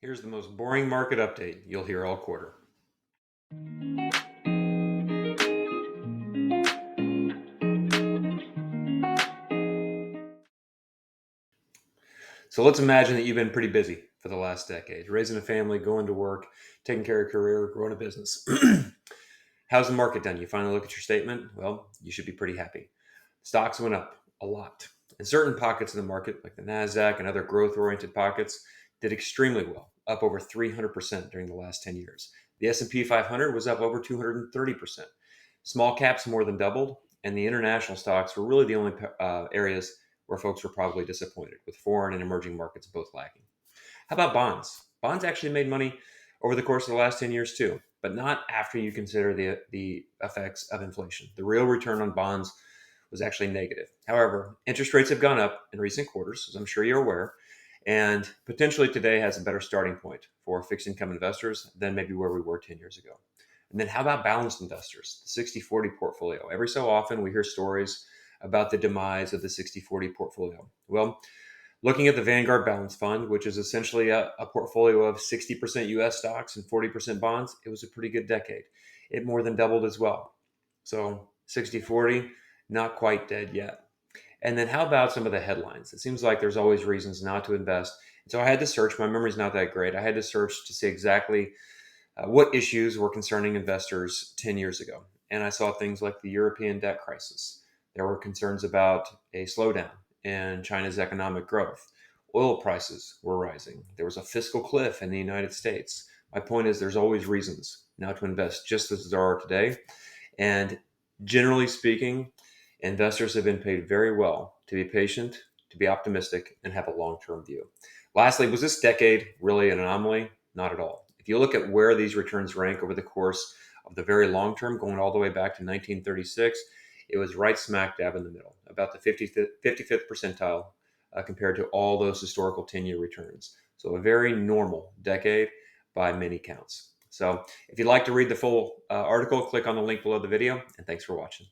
Here's the most boring market update you'll hear all quarter. So let's imagine that you've been pretty busy for the last decade, raising a family, going to work, taking care of your career, growing a business. How's the market done? You finally look at your statement. Well, you should be pretty happy. Stocks went up a lot. And certain pockets of the market, like the NASDAQ and other growth oriented pockets, did extremely well, up over 300% during the last 10 years. The S&P 500 was up over 230%. Small caps more than doubled, and the international stocks were really the only areas where folks were probably disappointed, with foreign and emerging markets both lagging. How about bonds? Bonds actually made money over the course of the last 10 years too, but not after you consider the effects of inflation. The real return on bonds was actually negative. However, interest rates have gone up in recent quarters, as I'm sure you're aware, and potentially today has a better starting point for fixed income investors than maybe where we were 10 years ago. And then how about balanced investors, the 60/40 portfolio? Every so often we hear stories about the demise of the 60/40 portfolio. Well, looking at the Vanguard Balance Fund, which is essentially a portfolio of 60% US stocks and 40% bonds, it was a pretty good decade. It more than doubled as well. So 60/40, not quite dead yet. And then how about some of the headlines? It seems like there's always reasons not to invest. So I had to search. My memory's not that great. I had to search to see exactly what issues were concerning investors 10 years ago. And I saw things like the European debt crisis. There were concerns about a slowdown in China's economic growth. Oil prices were rising. There was a fiscal cliff in the United States. My point is, there's always reasons not to invest, just as there are today. And generally speaking, investors have been paid very well to be patient, to be optimistic, and have a long term view. Lastly, was this decade really an anomaly? Not at all. If you look at where these returns rank over the course of the very long term, going all the way back to 1936, it was right smack dab in the middle, about the 55th percentile compared to all those historical 10-year returns. So a very normal decade by many counts. So if you'd like to read the full article, click on the link below the video, and thanks for watching.